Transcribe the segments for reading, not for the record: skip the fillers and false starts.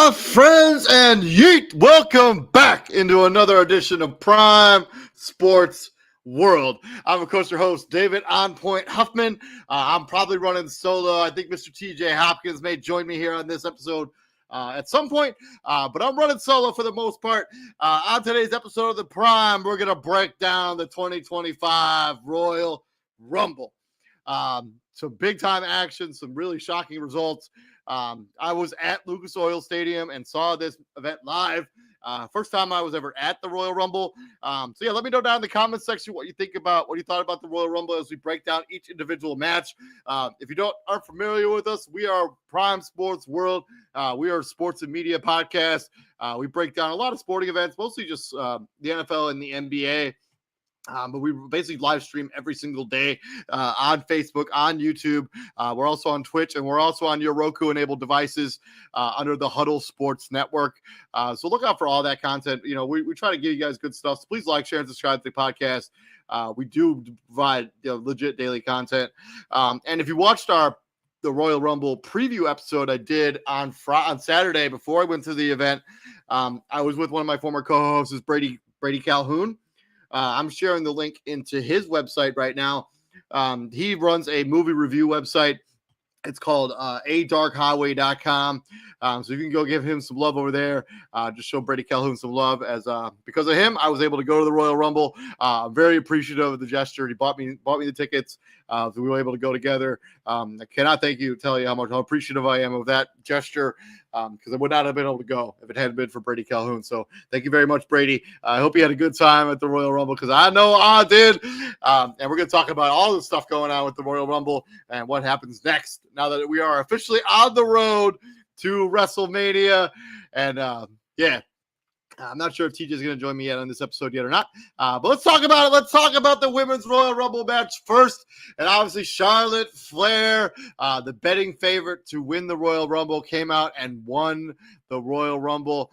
my friends, and yeet, welcome back into another edition of Prime Sports World. I'm, of course, your host, David On Point Huffman. I'm probably running solo. I think Mr. TJ Hopkins may join me here on this episode at some point, but I'm running solo for the most part. On today's episode of the Prime, we're going to break down the 2025 Royal Rumble. Some big-time action, some really shocking results. I was at Lucas Oil Stadium and saw this event live. First time I was ever at the Royal Rumble. So yeah, let me know down in the comments section what you thought about the Royal Rumble as we break down each individual match. If you aren't familiar with us, we are Prime Sports World. We are a sports and media podcast. We break down a lot of sporting events, mostly just the NFL and the NBA. But we basically live stream every single day on Facebook, on YouTube. We're also on Twitch, and we're also on your Roku-enabled devices under the Huddle Sports Network. So look out for all that content. You know, we try to give you guys good stuff. So please like, share, and subscribe to the podcast. We do provide legit daily content. And if you watched the Royal Rumble preview episode I did on Saturday before I went to the event, I was with one of my former co-hosts, Brady Calhoun. I'm sharing the link into his website right now. He runs a movie review website. It's called adarkhighway.com. So you can go give him some love over there. Just show Brady Calhoun some love, as because of him, I was able to go to the Royal Rumble. Very appreciative of the gesture. He bought me the tickets. So we were able to go together. I cannot tell you how appreciative I am of that gesture, because I would not have been able to go if it hadn't been for Brady Calhoun. So thank you very much, Brady. I hope you had a good time at the Royal Rumble, because I know I did. And we're going to talk about all the stuff going on with the Royal Rumble and what happens next now that we are officially on the road to WrestleMania. And yeah, I'm not sure if TJ is going to join me yet on this episode yet or not. But let's talk about it. Let's talk about the Women's Royal Rumble match first. And obviously, Charlotte Flair, the betting favorite to win the Royal Rumble, came out and won the Royal Rumble.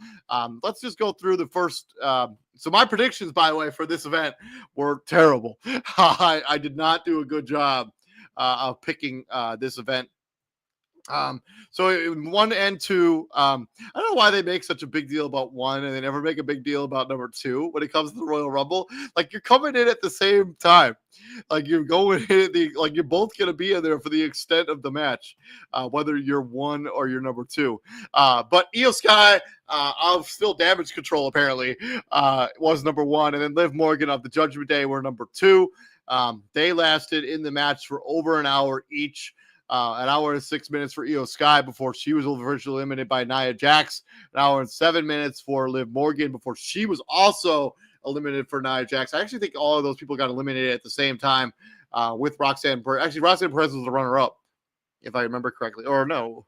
Let's just go through the first. So my predictions, by the way, for this event were terrible. I did not do a good job of picking this event. So 1 and 2, I don't know why they make such a big deal about 1 and they never make a big deal about number 2 when it comes to the Royal Rumble. Like, you're coming in at the same time. Like, you're going in you're both going to be in there for the extent of the match, whether you're 1 or you're number 2. But Io Sky of Still Damage Control apparently was number 1, and then Liv Morgan of the Judgment Day were number 2. They lasted in the match for over an hour each. An hour and 6 minutes for Io Sky before she was virtually eliminated by Nia Jax. An hour and 7 minutes for Liv Morgan before she was also eliminated for Nia Jax. I actually think all of those people got eliminated at the same time with Roxanne Perez. Actually, Roxanne Perez was the runner-up, if I remember correctly. Or no.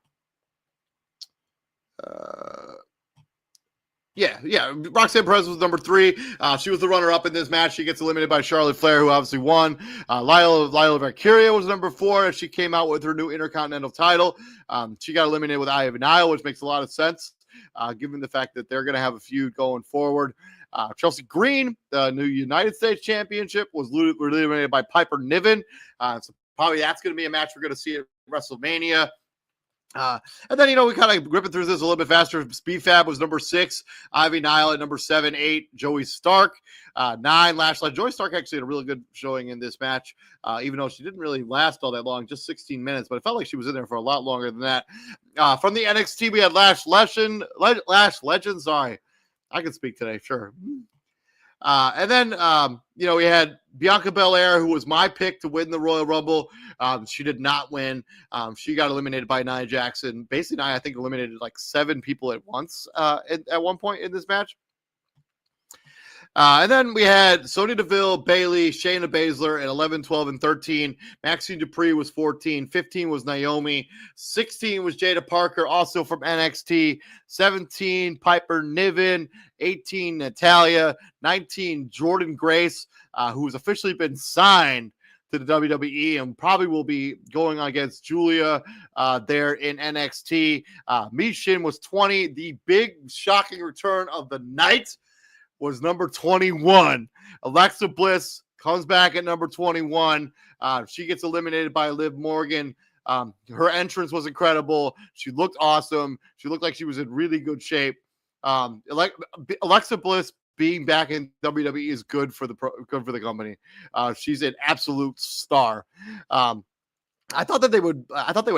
Yeah. Roxanne Perez was number 3. She was the runner-up in this match. She gets eliminated by Charlotte Flair, who obviously won. Lila Valkyria was number 4 as she came out with her new Intercontinental title. She got eliminated with Aya Nile, which makes a lot of sense, given the fact that they're going to have a feud going forward. Chelsea Green, the new United States Championship, was eliminated by Piper Niven. So probably that's going to be a match we're going to see at WrestleMania. And then, we kind of gripping through this a little bit faster. Speed Fab was number 6. Ivy Nile at number 7, 8. Joey Stark, 9. Lashley. Joey Stark actually had a really good showing in this match, even though she didn't really last all that long, just 16 minutes. But it felt like she was in there for a lot longer than that. From the NXT, we had Lash Legend. Sorry, I can speak today. Sure. And then, we had Bianca Belair, who was my pick to win the Royal Rumble. She did not win. She got eliminated by Nia Jackson. Basically, Nia, I think, eliminated like 7 people at once at one point in this match. And then we had Sonya Deville, Bayley, Shayna Baszler at 11, 12, and 13. Maxine Dupree was 14. 15 was Naomi. 16 was Jada Parker, also from NXT. 17, Piper Niven. 18, Natalia. 19, Jordan Grace, who has officially been signed to the WWE and probably will be going against Julia there in NXT. Michin was 20. The big shocking return of the night was number 21. Alexa Bliss comes back at number 21. She gets eliminated by Liv Morgan. Her entrance was incredible. She looked awesome. She looked like she was in really good shape. Like Alexa Bliss being back in WWE is good for the company. She's an absolute star. I thought they would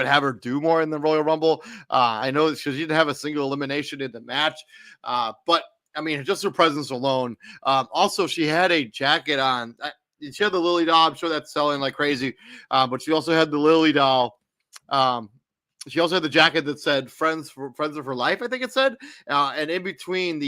have her do more in the Royal Rumble. I know she didn't have a single elimination in the match, but I mean, just her presence alone. Also, she had a jacket on. She had the Lily doll. I'm sure that's selling like crazy. But she also had the Lily doll. She also had the jacket that said "Friends of Her Life." I think it said, and in between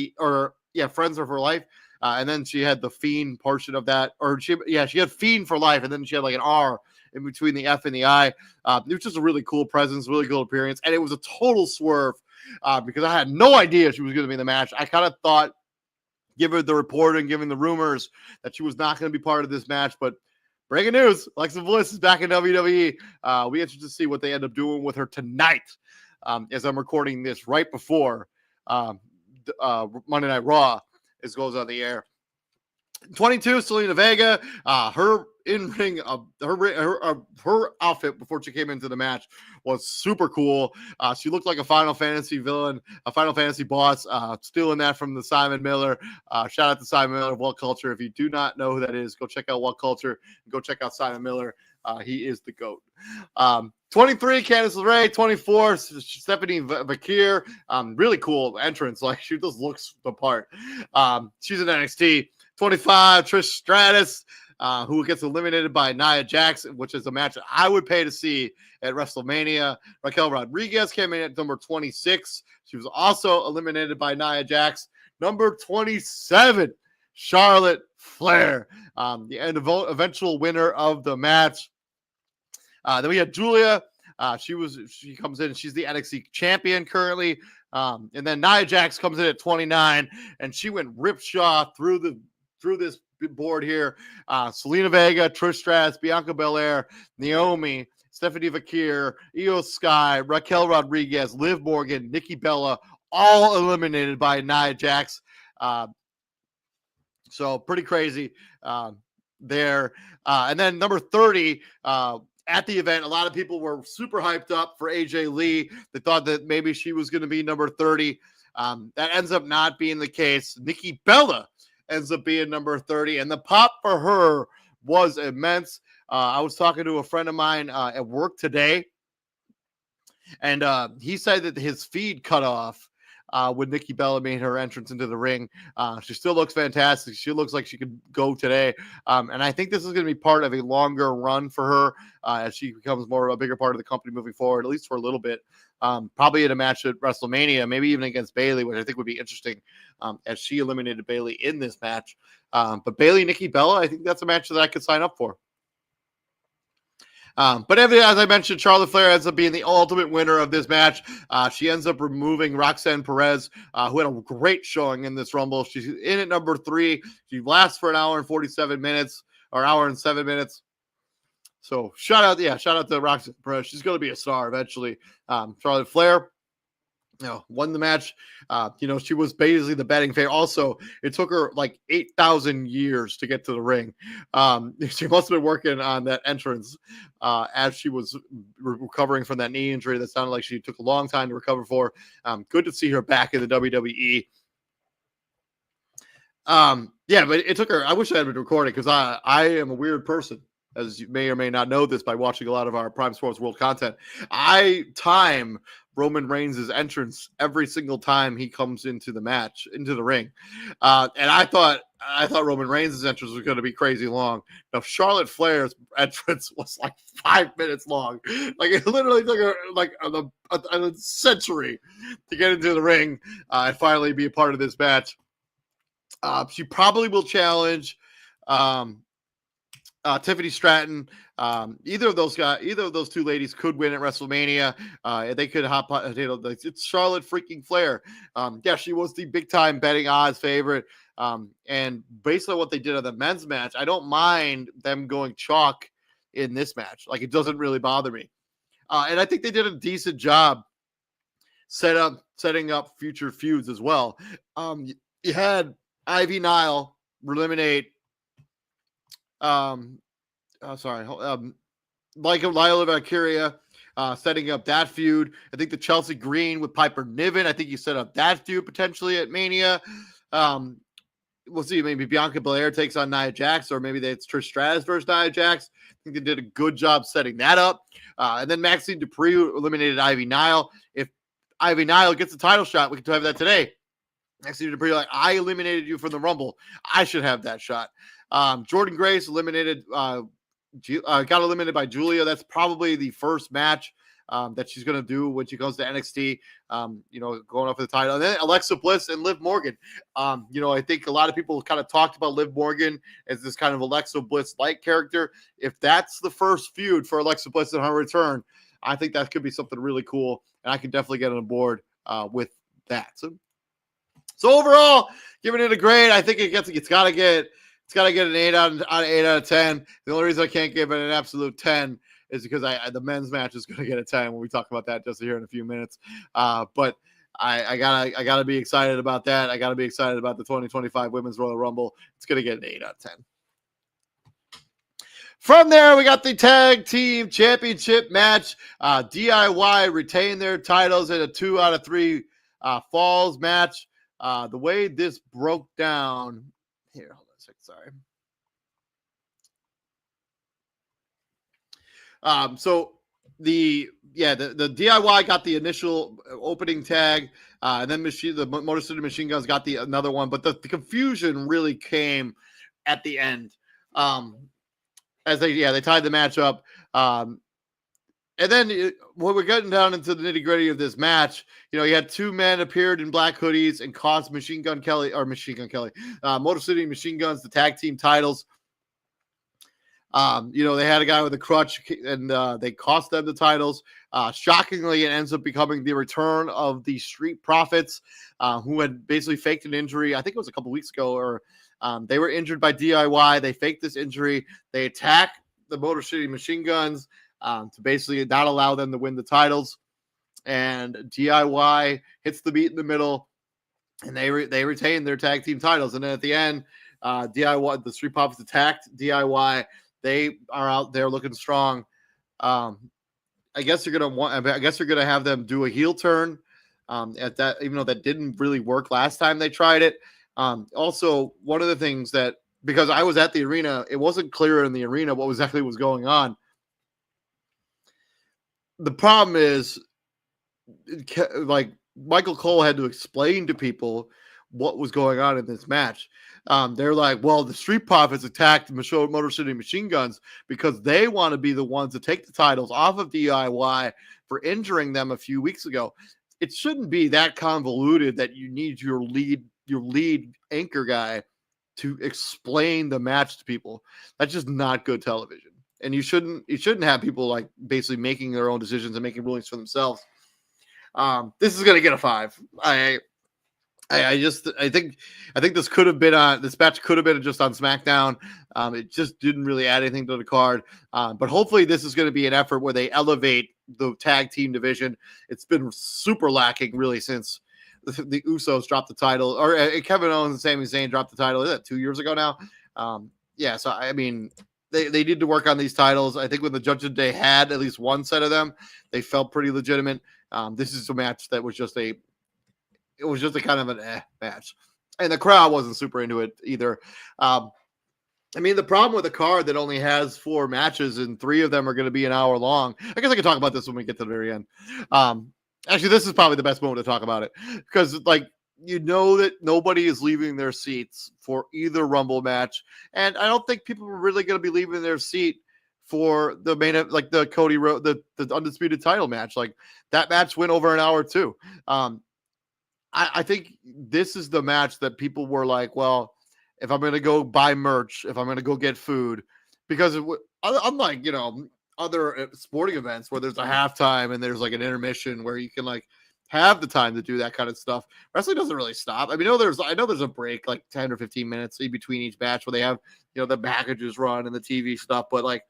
"Friends of Her Life." And then she had the Fiend portion of that, she had Fiend for Life, and then she had like an R in between the F and the I. It was just a really cool presence, really cool appearance, and it was a total swerve because I had no idea she was going to be in the match. I kind of thought, given the reporting, given the rumors, that she was not going to be part of this match, but breaking news, Alexa Bliss is back in WWE. We interested to see what they end up doing with her tonight as I'm recording this right before Monday Night Raw goes on the air. 22, Zelina Vega, her in-ring, her outfit before she came into the match was super cool. She looked like a Final Fantasy villain, a Final Fantasy boss, stealing that from the Simon Miller. Shout out to Simon Miller of What Culture. If you do not know who that is, go check out What Culture. Go check out Simon Miller. He is the GOAT. 23, Candice LeRae. 24, Stephanie Vakir. Really cool entrance. Like, she just looks the part. She's in NXT. 25, Trish Stratus, who gets eliminated by Nia Jax, which is a match I would pay to see at WrestleMania. Raquel Rodriguez came in at number 26. She was also eliminated by Nia Jax. Number 27, Charlotte Flair, the eventual winner of the match. Then we had Julia. She comes in and she's the NXT champion currently. And then Nia Jax comes in at 29, and she went ripshaw through this board here. Zelina Vega, Trish Stratus, Bianca Belair, Naomi, Stephanie Vakir, Io Sky, Raquel Rodriguez, Liv Morgan, Nikki Bella, all eliminated by Nia Jax. So pretty crazy there. And then number 30, at the event, a lot of people were super hyped up for AJ Lee. They thought that maybe she was going to be number 30. That ends up not being the case. Nikki Bella ends up being number 30, and the pop for her was immense. I was talking to a friend of mine at work today, and he said that his feed cut off when Nikki Bella made her entrance into the ring. She still looks fantastic. She looks like she could go today. And I think this is going to be part of a longer run for her as she becomes more of a bigger part of the company moving forward, at least for a little bit. Probably in a match at WrestleMania, maybe even against Bayley, which I think would be interesting as she eliminated Bayley in this match. But Bayley, Nikki Bella, I think that's a match that I could sign up for. But as I mentioned, Charlotte Flair ends up being the ultimate winner of this match. She ends up removing Roxanne Perez, who had a great showing in this Rumble. She's in at number 3. She lasts for an hour and 47 minutes, or hour and 7 minutes. So shout out to Roxanne Perez. She's going to be a star eventually. Charlotte Flair, won the match. She was basically the betting favorite. Also, it took her like 8,000 years to get to the ring. She must have been working on that entrance as she was recovering from that knee injury that sounded like she took a long time to recover for. Good to see her back in the WWE. But it took her. I wish I had been recording because I am a weird person, as you may or may not know this by watching a lot of our Prime Sports World content. I time Roman Reigns' entrance every single time he comes into the ring. And I thought Roman Reigns' entrance was going to be crazy long. Now, Charlotte Flair's entrance was like 5 minutes long. Like, it literally took her like a century to get into the ring and finally be a part of this match. She probably will challenge Tiffany Stratton. Either of those two ladies could win at WrestleMania. They could hop. It's Charlotte freaking Flair. She was the big time betting odds favorite. And based on what they did on the men's match, I don't mind them going chalk in this match. Like, it doesn't really bother me. And I think they did a decent job setting up future feuds as well. You had Ivy Nile eliminate Lila Valkyria setting up that feud. I think the Chelsea Green with Piper Niven, I think you set up that feud potentially at Mania. We'll see. Maybe Bianca Belair takes on Nia Jax, or maybe it's Trish Stratus versus Nia Jax. I think they did a good job setting that up. And then Maxine Dupree eliminated Ivy Nile. If Ivy Nile gets a title shot, we can have that today. Maxine Dupree, like, I eliminated you from the Rumble. I should have that shot. Jordan Grace eliminated, got eliminated by Julia. That's probably the first match that she's going to do when she goes to NXT, going off for the title. And then Alexa Bliss and Liv Morgan. I think a lot of people kind of talked about Liv Morgan as this kind of Alexa Bliss-like character. If that's the first feud for Alexa Bliss in her return, I think that could be something really cool, and I could definitely get on board with that. So overall, giving it a grade, I think it's got to get an 8 out of 10. The only reason I can't give it an absolute 10 is because the men's match is going to get a 10 when we talk about that just here in a few minutes. But I gotta be excited about that. I gotta be excited about the 2025 Women's Royal Rumble. It's going to get an 8 out of 10. From there, we got the Tag Team Championship match. DIY retained their titles in a 2 out of 3 falls match. The way this broke down here, hold on a second, sorry. So the DIY got the initial opening tag, and then the Motor City Machine Guns got another one, but the confusion really came at the end. As they tied the match up. And then when we're getting down into the nitty gritty of this match, you had two men appeared in black hoodies and cost Motor City Machine Guns the tag team titles. They had a guy with a crutch, and they cost them the titles. Shockingly, it ends up becoming the return of the Street Profits, who had basically faked an injury. I think it was a couple weeks ago, or they were injured by DIY. They faked this injury. They attack the Motor City Machine Guns to basically not allow them to win the titles. And DIY hits the beat in the middle, and they retain their tag team titles. And then at the end, DIY, the Street Profits attacked DIY. They are out there looking strong. I guess you're gonna have them do a heel turn at that, even though that didn't really work last time they tried it. Also, one of the things that, because I was at the arena, it wasn't clear in the arena what exactly was going on. The problem is, like, Michael Cole had to explain to people what was going on in this match. They're like, well, the Street Profits attacked Motor City Machine Guns because they want to be the ones to take the titles off of DIY for injuring them a few weeks ago. It shouldn't be that convoluted that you need your lead anchor guy to explain the match to people. That's just not good television. And you shouldn't have people like basically making their own decisions and making rulings for themselves. This is going to get a 5. I think this could have been this match could have been just on SmackDown. It just didn't really add anything to the card. But hopefully this is going to be an effort where they elevate the tag team division. It's been super lacking really since the Usos dropped the title, or Kevin Owens and Sami Zayn dropped the title. Is that 2 years ago now? So I mean, they need to work on these titles. I think when the Judgment Day had at least one set of them, they felt pretty legitimate. This is a match that was just a kind of an match, and the crowd wasn't super into it either. I mean, the problem with a card that only has 4 matches and 3 of them are going to be an hour long. I guess I can talk about this when we get to the very end. Actually, this is probably the best moment to talk about it, because that nobody is leaving their seats for either Rumble match, and I don't think people are really going to be leaving their seat for the main, like the Cody Rhodes, the undisputed title match. Like, that match went over an hour too. I think this is the match that people were like, well, if I'm going to go buy merch, if I'm going to go get food, because unlike, other sporting events where there's a halftime and there's like an intermission where you can like have the time to do that kind of stuff, wrestling doesn't really stop. I mean, I know there's a break like 10 or 15 minutes in between each match where they have, the packages run and the TV stuff, but like,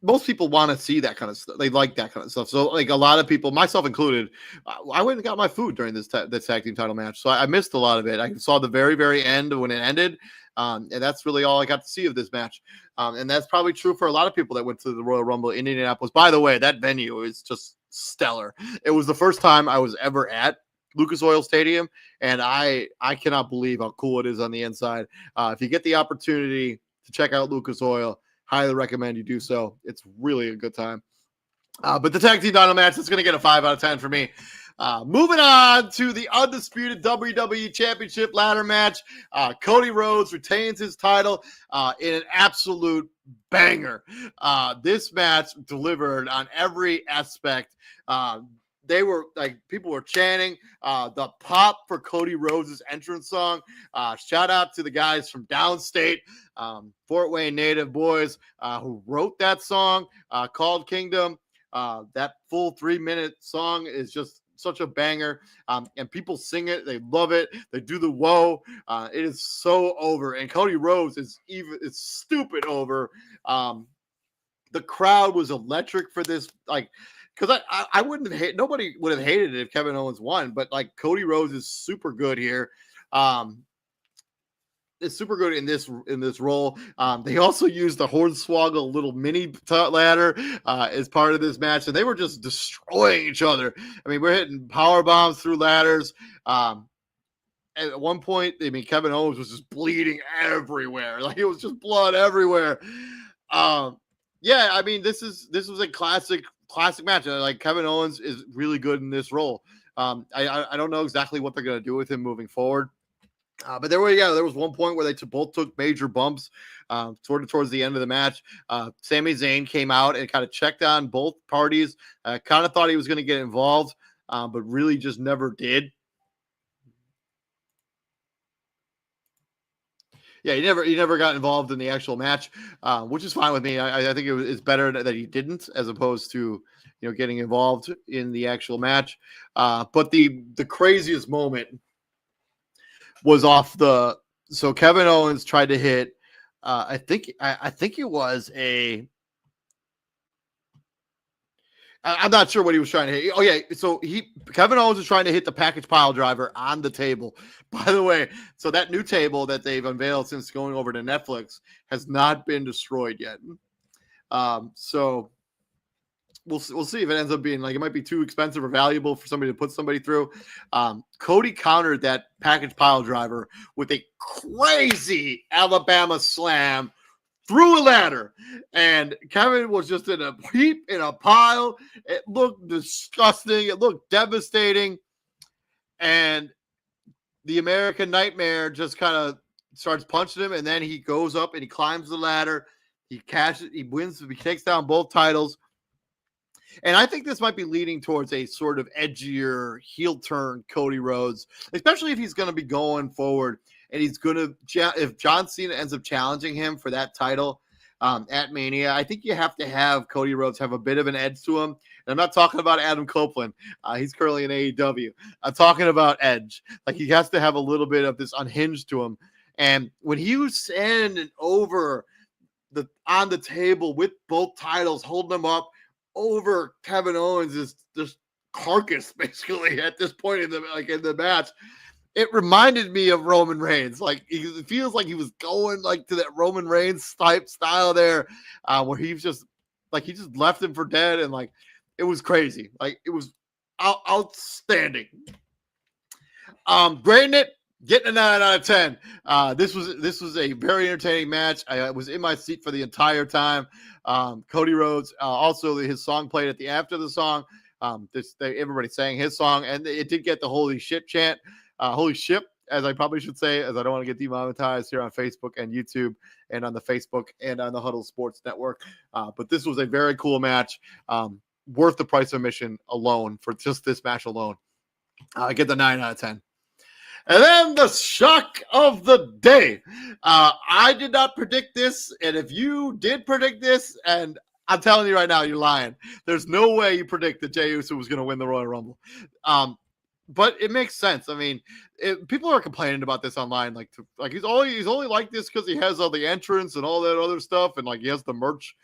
most people want to see that kind of stuff. They like that kind of stuff. So, like, a lot of people, myself included, I went and got my food during this tag team title match. So I missed a lot of it. I saw the very, very end when it ended. And that's really all I got to see of this match. And that's probably true for a lot of people that went to the Royal Rumble in Indianapolis. By the way, that venue is just stellar. It was the first time I was ever at Lucas Oil Stadium, and I cannot believe how cool it is on the inside. If you get the opportunity to check out Lucas Oil, highly recommend you do so. It's really a good time. But the tag team title match is going to get a 5 out of 10 for me. Moving on to the undisputed WWE Championship ladder match. Cody Rhodes retains his title in an absolute banger. This match delivered on every aspect. They were like, people were chanting the pop for Cody Rhodes' entrance song. Shout out to the guys from downstate, Fort Wayne native boys who wrote that song called Kingdom. That full 3-minute song is just such a banger, and people sing it. They love it. They do the whoa. It is so over, and Cody Rhodes is stupid over. The crowd was electric for this, like, because I wouldn't have hated, nobody would have hated it if Kevin Owens won, but like Cody Rhodes is super good here. Is super good in this role. They also used the Hornswoggle little mini ladder as part of this match, and they were just destroying each other. I mean, we're hitting power bombs through ladders. At one point, I mean, Kevin Owens was just bleeding everywhere. Like, it was just blood everywhere. Yeah, I mean, this was a classic match. Like, Kevin Owens is really good in this role. I don't know exactly what they're going to do with him moving forward. But there was one point where they both took major bumps towards the end of the match. Sami Zayn came out and kind of checked on both parties. Kind of thought he was going to get involved, but really just never did. Yeah, he never got involved in the actual match, which is fine with me. I think it's better that he didn't, as opposed to getting involved in the actual match. But the craziest moment was so Kevin Owens tried to hit, I think it was I'm not sure what he was trying to hit. Oh yeah, so Kevin Owens was trying to hit the package pile driver on the table. By the way, so that new table that they've unveiled since going over to Netflix has not been destroyed yet. So we'll see if it ends up being like, it might be too expensive or valuable for somebody to put somebody through. Cody countered that package pile driver with a crazy Alabama slam through a ladder, and Kevin was just in a heap, in a pile. It looked disgusting. It looked devastating. And the American Nightmare just kind of starts punching him, and then he goes up and he climbs the ladder. He wins, he takes down both titles. And I think this might be leading towards a sort of edgier heel turn Cody Rhodes, especially if he's going to be going forward and he's going to, if John Cena ends up challenging him for that title at Mania. I think you have to have Cody Rhodes have a bit of an edge to him. And I'm not talking about Adam Copeland. He's currently in AEW. I'm talking about edge. Like, he has to have a little bit of this unhinged to him. And when he was standing over on the table with both titles, holding them up over Kevin Owens' is just carcass, basically, at this point in the match, it reminded me of Roman Reigns. Like, it feels like he was going like to that Roman Reigns type style there, where he was just like, he just left him for dead, and like, it was crazy. Like, it was outstanding. Grading it, getting a 9 out of 10. This was a very entertaining match. I was in my seat for the entire time. Cody Rhodes, also his song played after the song. Everybody sang his song, and it did get the holy shit chant. Holy shit, as I probably should say, as I don't want to get demonetized here on Facebook and YouTube, and on the Facebook and on the Huddle Sports Network. But this was a very cool match, worth the price of admission alone for just this match alone. I get the 9 out of 10. And then the shock of the day. I did not predict this, and if you did predict this, and I'm telling you right now, you're lying. There's no way you predict that Jey Uso was going to win the Royal Rumble. But it makes sense. I mean, people are complaining about this online, like he's only like this because he has all the entrance and all that other stuff, and like he has the merch.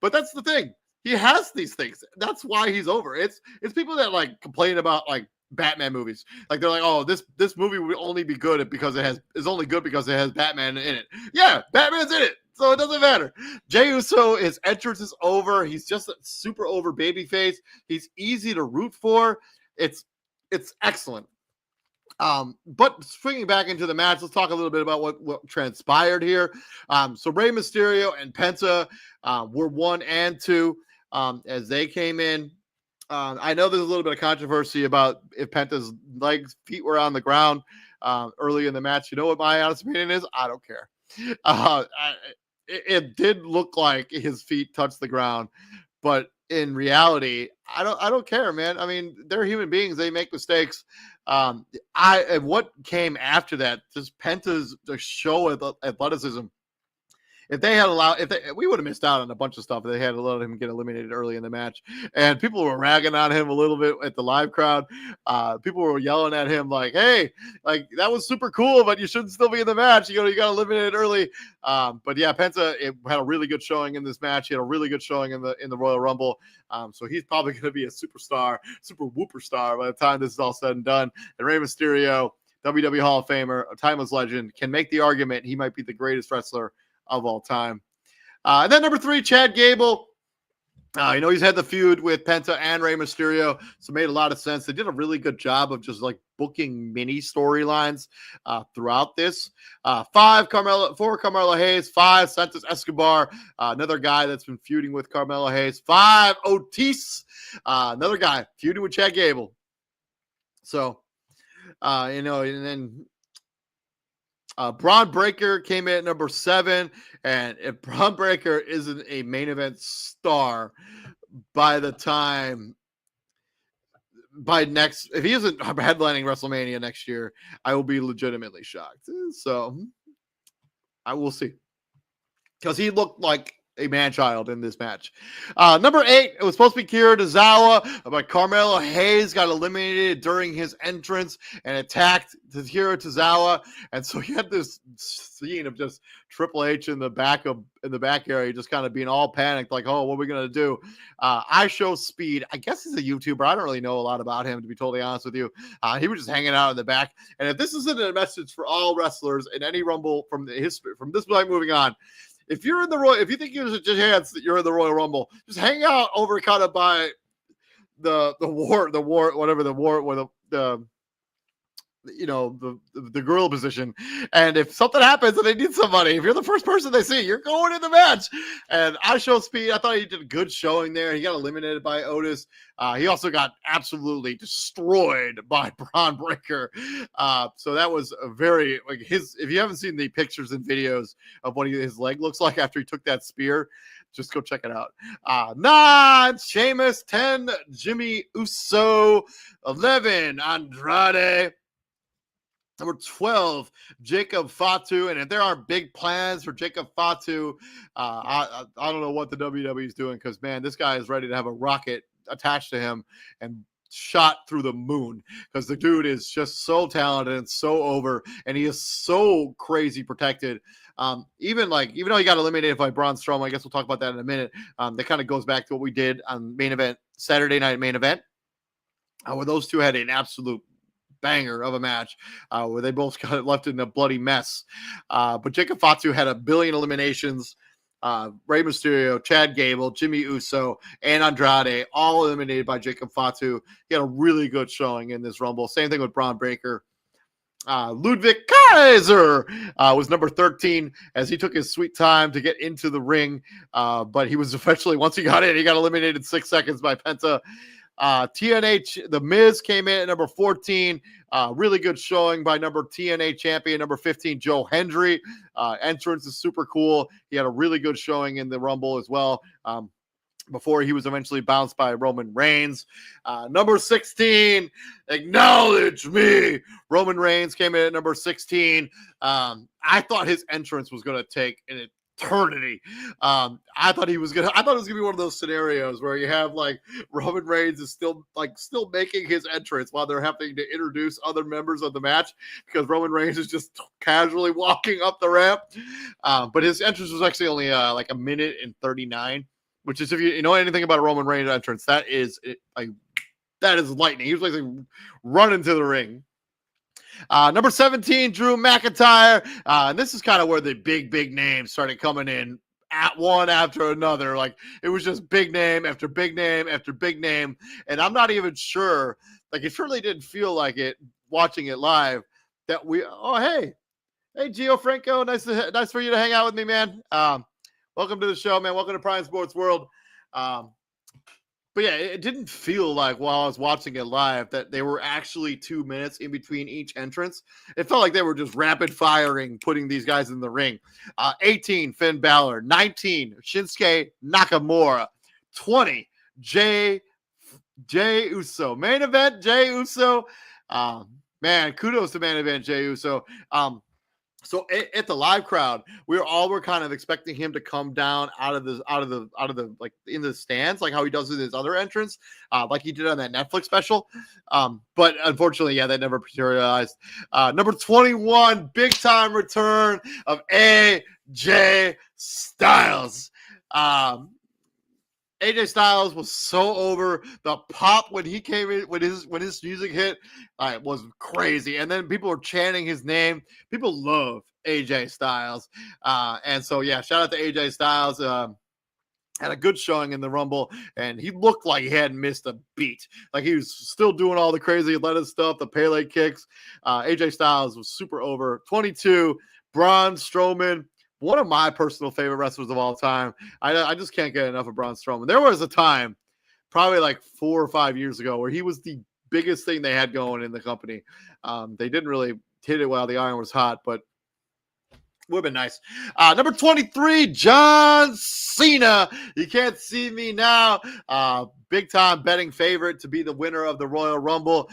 But that's the thing. He has these things. That's why he's over. It's people that like complain about like Batman movies. Like they're like, oh, this movie would only be good because is only good because it has Batman in it. Yeah, Batman's in it, so it doesn't matter. Jey Uso, his entrance is over. He's just a super over babyface. He's easy to root for. It's excellent. But swinging back into the match, let's talk a little bit about what transpired here. So Rey Mysterio and Penta were 1 and 2 as they came in. I know there's a little bit of controversy about if Penta's feet were on the ground early in the match. You know what my honest opinion is? I don't care. It did look like his feet touched the ground, but in reality, I don't care, man. I mean, they're human beings; they make mistakes. And what came after that, just Penta's show of athleticism. If they had allowed, we would have missed out on a bunch of stuff if they had allowed him get eliminated early in the match. And people were ragging on him a little bit at the live crowd. People were yelling at him like, "Hey, like that was super cool, but you shouldn't still be in the match. You got eliminated early." But yeah, Penta had a really good showing in this match. He had a really good showing in the Royal Rumble. So he's probably going to be a superstar, super whooper star by the time this is all said and done. And Rey Mysterio, WWE Hall of Famer, a timeless legend, can make the argument he might be the greatest wrestler of all time. And then number 3, Chad Gable. He's had the feud with Penta and Rey Mysterio, so it made a lot of sense. They did a really good job of just like booking mini storylines throughout this. 4 Carmelo Hayes, 5 Santos Escobar, another guy that's been feuding with Carmelo Hayes. 5 Otis, another guy feuding with Chad Gable. So, and then Braun Breaker came in at number 7, and if Braun Breaker isn't a main event star if he isn't headlining WrestleMania next year, I will be legitimately shocked. So I will see, because he looked like a man-child in this match. Number 8, it was supposed to be Kira Tozawa, but Carmelo Hayes got eliminated during his entrance and attacked Kira Tozawa, and so you had this scene of just Triple H in the back area, just kind of being all panicked, like, "Oh, what are we gonna do?" I Show Speed, I guess he's a YouTuber. I don't really know a lot about him, to be totally honest with you. He was just hanging out in the back, and if this isn't a message for all wrestlers in any Rumble from this point moving on. If you're in if you think you're just chance that you're in the Royal Rumble, just hang out over kind of by the gorilla position. And if something happens and they need somebody, if you're the first person they see, you're going in the match. And I Show Speed, I thought he did a good showing there. He got eliminated by Otis. He also got absolutely destroyed by Braun Breaker. So that was a very, like, if you haven't seen the pictures and videos of what his leg looks like after he took that spear, just go check it out. 9, Sheamus. 10, Jimmy Uso. 11, Andrade. Number 12, Jacob Fatu. And if there aren't big plans for Jacob Fatu, I don't know what the WWE is doing, because, man, this guy is ready to have a rocket attached to him and shot through the moon, because the dude is just so talented and so over, and he is so crazy protected. Even though he got eliminated by Braun Strowman, I guess we'll talk about that in a minute. That kind of goes back to what we did on Saturday night main event, where those two had an absolute banger of a match, where they both got left in a bloody mess. But Jacob Fatu had a billion eliminations. Rey Mysterio, Chad Gable, Jimmy Uso, and Andrade, all eliminated by Jacob Fatu. He had a really good showing in this Rumble. Same thing with Braun Breaker. Ludwig Kaiser was number 13, as he took his sweet time to get into the ring. But he was eventually, once he got in, he got eliminated 6 seconds by Penta. TNA, The Miz came in at number 14. Really good showing by TNA champion, number 15, Joe Hendry. Entrance is super cool. He had a really good showing in the Rumble as well, before he was eventually bounced by Roman Reigns. Number 16, Acknowledge Me. Roman Reigns came in at number 16. I thought his entrance was going to take an eternity. I thought it was gonna be one of those scenarios where you have like Roman Reigns is still making his entrance while they're having to introduce other members of the match, because Roman Reigns is just casually walking up the ramp. But his entrance was actually only like 1:39, which is, if you know anything about a Roman Reigns entrance, that is like that is lightning. He was like running to the ring. Number 17, Drew McIntyre. And this is kind of where the big names started coming in at one after another. Like, it was just big name after big name after big name. And I'm not even sure, like, it surely didn't feel like it watching it live that hey, Gio Franco, nice for you to hang out with me, man. Welcome to the show, man. Welcome to Prime Sports World. But yeah, it didn't feel like while I was watching it live that they were actually 2 minutes in between each entrance. It felt like they were just rapid firing, putting these guys in the ring. 18, Finn Balor. 19, Shinsuke Nakamura. 20, Jay Uso. Main event, Jay Uso. Man, kudos to main event, Jay Uso. So at the live crowd, we were kind of expecting him to come down out of the like in the stands, like how he does with his other entrance, like he did on that Netflix special. But unfortunately, yeah, that never materialized. Number 21, big time return of AJ Styles. AJ Styles was so over. The pop when he came in, when his music hit, was crazy. And then people were chanting his name. People love AJ Styles. And so, yeah, shout out to AJ Styles. Had a good showing in the Rumble, and he looked like he hadn't missed a beat. Like, he was still doing all the crazy lettuce stuff, the Pele kicks. AJ Styles was super over. 22, Braun Strowman. One of my personal favorite wrestlers of all time. I just can't get enough of Braun Strowman. There was a time, probably like 4 or 5 years ago, where he was the biggest thing they had going in the company. They didn't really hit it while the iron was hot, but would have been nice. Number 23, John Cena. You can't see me now. Big time betting favorite to be the winner of the Royal Rumble.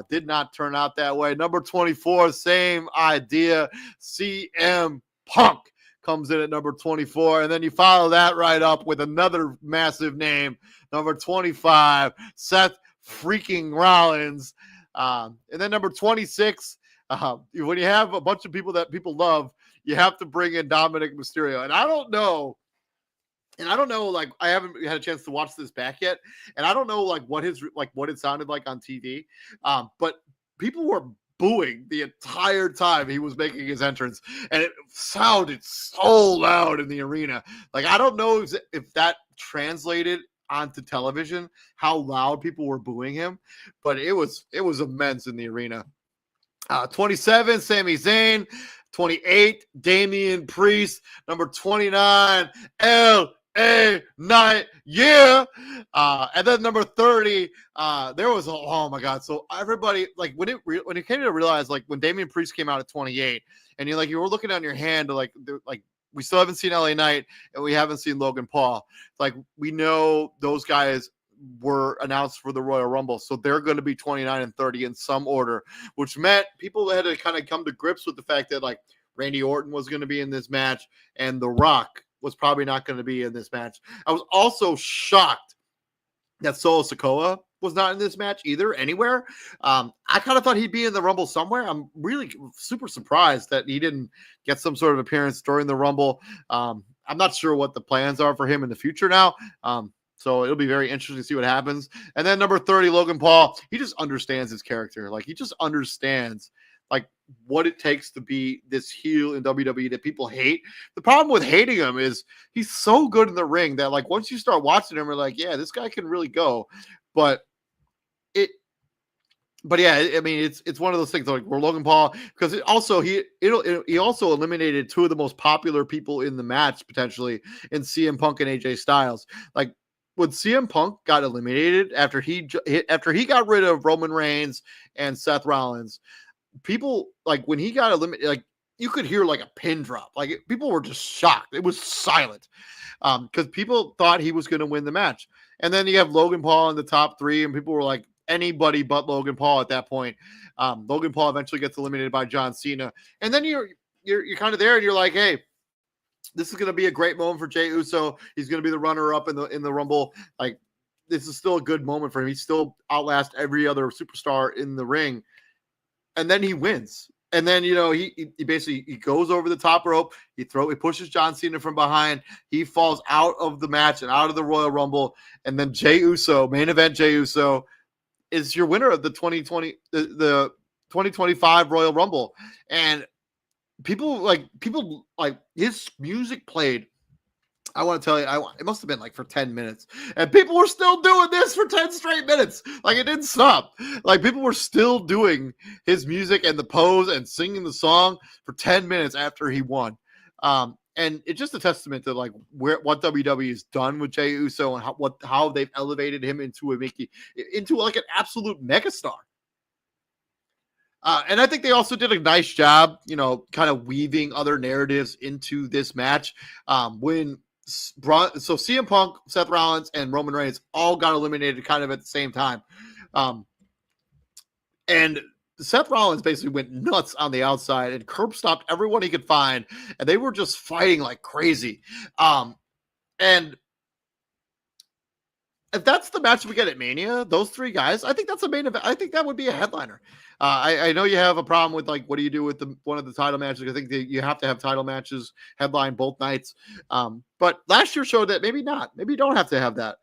Did not turn out that way. Number 24, same idea. CM Punk comes in at number 24, and then you follow that right up with another massive name, number 25, Seth freaking Rollins. And then number 26, when you have a bunch of people that people love, you have to bring in Dominic Mysterio. And I don't know, like, I haven't had a chance to watch this back yet, and I don't know, like, what it sounded like on TV, but people were booing the entire time he was making his entrance, and it sounded so loud in the arena. Like, I don't know if that translated onto television, how loud people were booing him, but it was immense in the arena. 27, Sami Zayn. 28, Damian Priest. Number 29, LA Knight, yeah. And then number 30, there was oh my god. So everybody, like, when it came to realize, like, when Damian Priest came out at 28, and you were looking on your hand, like we still haven't seen LA Knight and we haven't seen Logan Paul. Like, we know those guys were announced for the Royal Rumble, so they're going to be 29 and 30 in some order, which meant people had to kind of come to grips with the fact that, like, Randy Orton was going to be in this match and The Rock was probably not going to be in this match. I was also shocked that Solo Sikoa was not in this match either, anywhere. I kind of thought he'd be in the Rumble somewhere. I'm really super surprised that he didn't get some sort of appearance during the Rumble. I'm not sure what the plans are for him in the future now. So it'll be very interesting to see what happens. And then number 30, Logan Paul. He just understands his character. Like, he just understands, like, what it takes to be this heel in WWE that people hate. The problem with hating him is he's so good in the ring that, like, once you start watching him, you're like, yeah, this guy can really go. But yeah, I mean, it's one of those things, like, where Logan Paul, because he also eliminated two of the most popular people in the match potentially in CM Punk and AJ Styles. Like, when CM Punk got eliminated after he got rid of Roman Reigns and Seth Rollins, people, like, when he got eliminated, like, you could hear, like, a pin drop. Like, people were just shocked. It was silent because people thought he was going to win the match. And then you have Logan Paul in the top three, and people were like, anybody but Logan Paul at that point. Logan Paul eventually gets eliminated by John Cena, and then you're kind of there, and you're like, hey, this is going to be a great moment for Jey Uso. He's going to be the runner-up in the Rumble. Like, this is still a good moment for him. He still outlasts every other superstar in the ring, and then he wins. And then, he basically goes over the top rope. He pushes John Cena from behind. He falls out of the match and out of the Royal Rumble. And then Jey Uso, main event Jey Uso, is your winner of the 2025 Royal Rumble. And people like his music played. I want to tell you, it must have been like for 10 minutes, and people were still doing this for 10 straight minutes. Like, it didn't stop. Like, people were still doing his music and the pose and singing the song for 10 minutes after he won. And it's just a testament to like what WWE has done with Jey Uso and how they've elevated him into like an absolute megastar. And I think they also did a nice job, kind of weaving other narratives into this match. So CM Punk, Seth Rollins, and Roman Reigns all got eliminated kind of at the same time. And Seth Rollins basically went nuts on the outside and curb stomped everyone he could find, and they were just fighting like crazy. And if that's the match we get at Mania, those three guys, I think that's a main event. I think that would be a headliner. I know you have a problem with like, what do you do with one of the title matches? I think that you have to have title matches headline both nights. But last year showed that maybe not. Maybe you don't have to have that.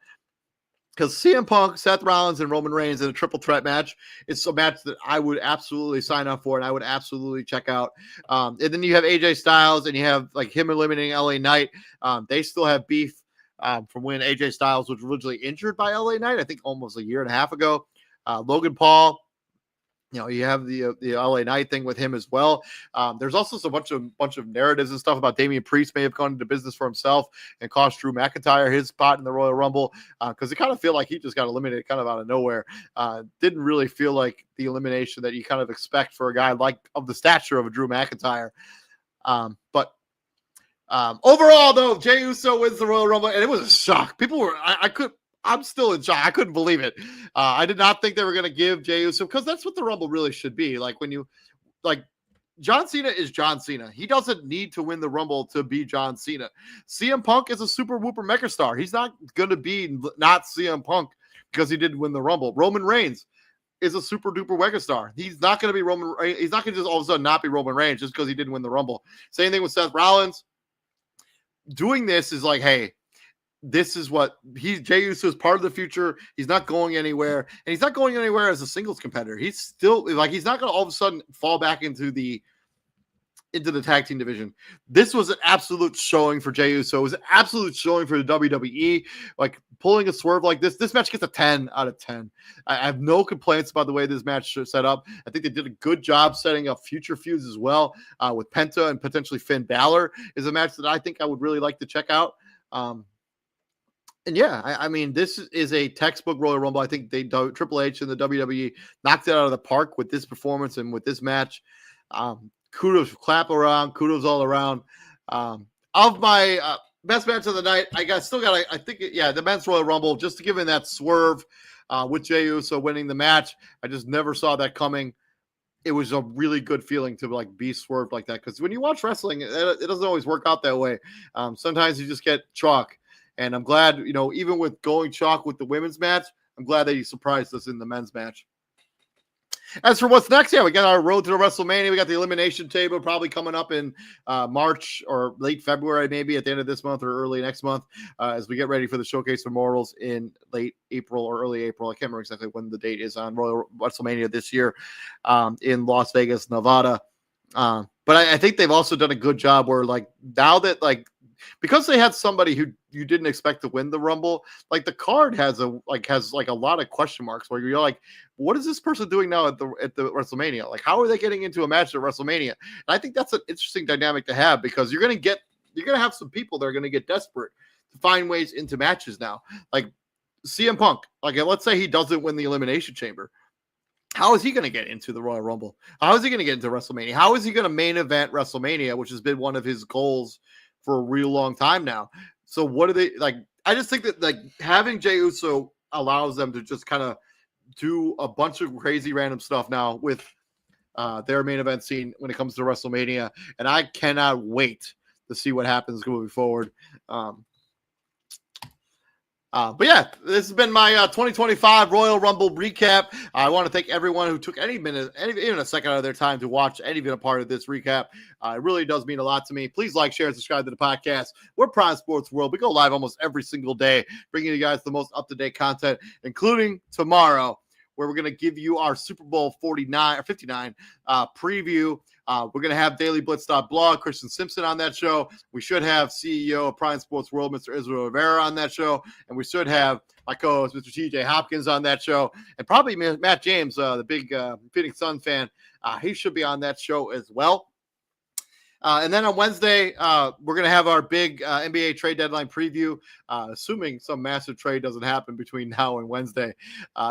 Because CM Punk, Seth Rollins, and Roman Reigns in a triple threat match, it's a match that I would absolutely sign up for and I would absolutely check out. And then you have AJ Styles and you have like him eliminating LA Knight. They still have beef from when AJ Styles was originally injured by LA Knight, I think almost a year and a half ago. Logan Paul, you have the LA Knight thing with him as well. There's also a bunch of narratives and stuff about Damian Priest may have gone into business for himself and cost Drew McIntyre his spot in the Royal Rumble, because it kind of feel like he just got eliminated kind of out of nowhere. Didn't really feel like the elimination that you kind of expect for a guy like of the stature of a Drew McIntyre. But overall, though, Jey Uso wins the Royal Rumble, and it was a shock. People were, I'm still in shock. I couldn't believe it. I did not think they were going to give Jey Uso, because that's what the Rumble really should be. Like, John Cena is John Cena. He doesn't need to win the Rumble to be John Cena. CM Punk is a super whooper megastar. He's not going to be not CM Punk because he didn't win the Rumble. Roman Reigns is a super duper megastar. He's not going to be Roman. He's not going to just all of a sudden not be Roman Reigns just because he didn't win the Rumble. Same thing with Seth Rollins. Doing this is like, hey, this is what Jey Uso is part of the future. He's not going anywhere, and he's not going anywhere as a singles competitor. He's still like, he's not going to all of a sudden fall back into the tag team division. This was an absolute showing for Jey Uso. It was an absolute showing for the WWE. Like, pulling a swerve like this match gets a 10 out of 10. I have no complaints about the way this match is set up. I think they did a good job setting up future feuds as well, with Penta and potentially Finn Balor is a match that I think I would really like to check out. And yeah, I mean, this is a textbook Royal Rumble. I think Triple H and the WWE knocked it out of the park with this performance and with this match. Kudos, kudos all around. Of my best match of the night, I think the men's Royal Rumble, just to give in that swerve with Jey Uso winning the match. I just never saw that coming. It was a really good feeling to like be swerved like that, because when you watch wrestling, it doesn't always work out that way. Sometimes you just get chalk. And I'm glad, even with going chalk with the women's match, I'm glad that he surprised us in the men's match. As for what's next, we got our road to the WrestleMania. We got the Elimination Table probably coming up in March or late February, maybe at the end of this month or early next month, as we get ready for the Showcase Memorials in late April or early April. I can't remember exactly when the date is on Royal WrestleMania this year in Las Vegas, Nevada. But I think they've also done a good job where, like, now that, like, because they had somebody who you didn't expect to win the Rumble, like, the card has a lot of question marks where you're like, what is this person doing now at the WrestleMania? Like, how are they getting into a match at WrestleMania? And I think that's an interesting dynamic to have, because you're going to have some people that are going to get desperate to find ways into matches now. Like CM Punk, like, let's say he doesn't win the Elimination Chamber. How is he going to get into the Royal Rumble? How is he going to get into WrestleMania? How is he going to main event WrestleMania, which has been one of his goals for a real long time now? So what are they like? I just think that, like, having Jey Uso allows them to just kind of do a bunch of crazy random stuff now with their main event scene when it comes to WrestleMania. And I cannot wait to see what happens moving forward. But yeah, this has been my 2025 Royal Rumble recap. I want to thank everyone who took even a second out of their time to watch and even a part of this recap. It really does mean a lot to me. Please like, share, and subscribe to the podcast. We're Prime Sports World. We go live almost every single day, bringing you guys the most up-to-date content, including tomorrow, where we're going to give you our Super Bowl 49 or 59 preview. We're going to have dailyblitz.blog, Christian Simpson on that show. We should have CEO of Prime Sports World, Mr. Israel Rivera on that show. And we should have my co-host, Mr. TJ Hopkins on that show. And probably Matt James, the big Phoenix Sun fan. He should be on that show as well. And then on Wednesday, we're going to have our big NBA trade deadline preview, assuming some massive trade doesn't happen between now and Wednesday.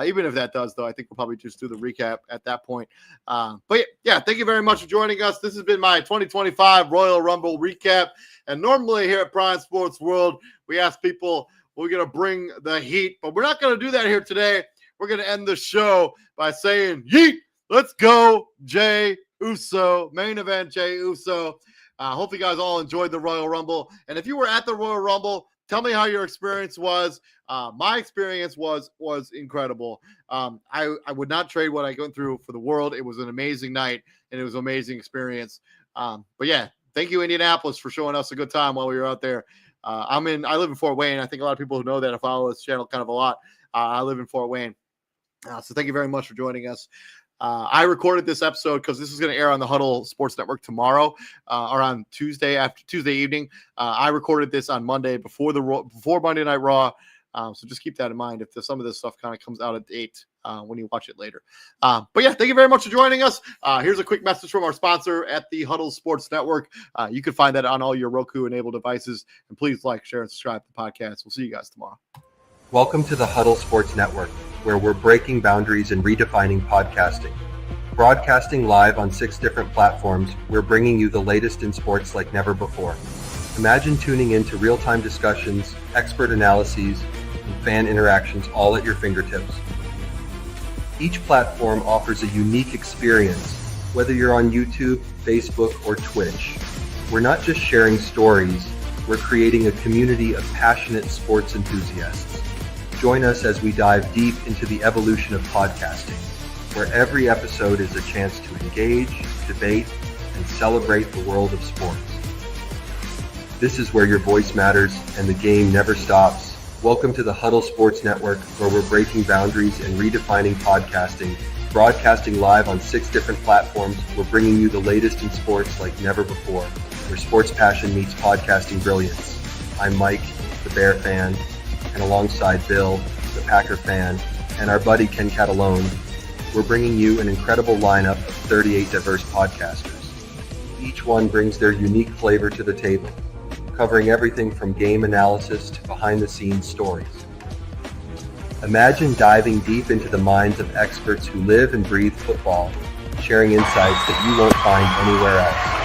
Even if that does, though, I think we'll probably just do the recap at that point. But yeah, thank you very much for joining us. This has been my 2025 Royal Rumble recap. And normally here at Prime Sports World, we ask people, we're going to bring the heat, but we're not going to do that here today. We're going to end the show by saying, yeet, let's go, Jay Uso, main event Jay Uso. Hope you guys all enjoyed the Royal Rumble. And if you were at the Royal Rumble, tell me how your experience was. My experience was incredible. I would not trade what I went through for the world. It was an amazing night, and it was an amazing experience. But yeah, thank you, Indianapolis, for showing us a good time while we were out there. I live in Fort Wayne. I think a lot of people who know that I follow this channel kind of a lot. I live in Fort Wayne. So thank you very much for joining us. I recorded this episode because this is going to air on the Huddle Sports Network tomorrow, or on Tuesday evening. I recorded this on Monday before Monday Night Raw. So just keep that in mind if some of this stuff kind of comes out of date when you watch it later. But yeah, thank you very much for joining us. Here's a quick message from our sponsor at the Huddle Sports Network. You can find that on all your Roku-enabled devices. And please like, share, and subscribe to the podcast. We'll see you guys tomorrow. Welcome to the Huddle Sports Network, where we're breaking boundaries and redefining podcasting. Broadcasting live on 6 different platforms, we're bringing you the latest in sports like never before. Imagine tuning into real-time discussions, expert analyses, and fan interactions all at your fingertips. Each platform offers a unique experience, whether you're on YouTube, Facebook, or Twitch. We're not just sharing stories, we're creating a community of passionate sports enthusiasts. Join us as we dive deep into the evolution of podcasting, where every episode is a chance to engage, debate, and celebrate the world of sports. This is where your voice matters and the game never stops. Welcome to the Huddle Sports Network, where we're breaking boundaries and redefining podcasting. Broadcasting live on 6 different platforms, we're bringing you the latest in sports like never before, where sports passion meets podcasting brilliance. I'm Mike, the Bear fan, and alongside Bill, the Packer fan, and our buddy Ken Catalone, we're bringing you an incredible lineup of 38 diverse podcasters. Each one brings their unique flavor to the table, covering everything from game analysis to behind-the-scenes stories. Imagine diving deep into the minds of experts who live and breathe football, sharing insights that you won't find anywhere else.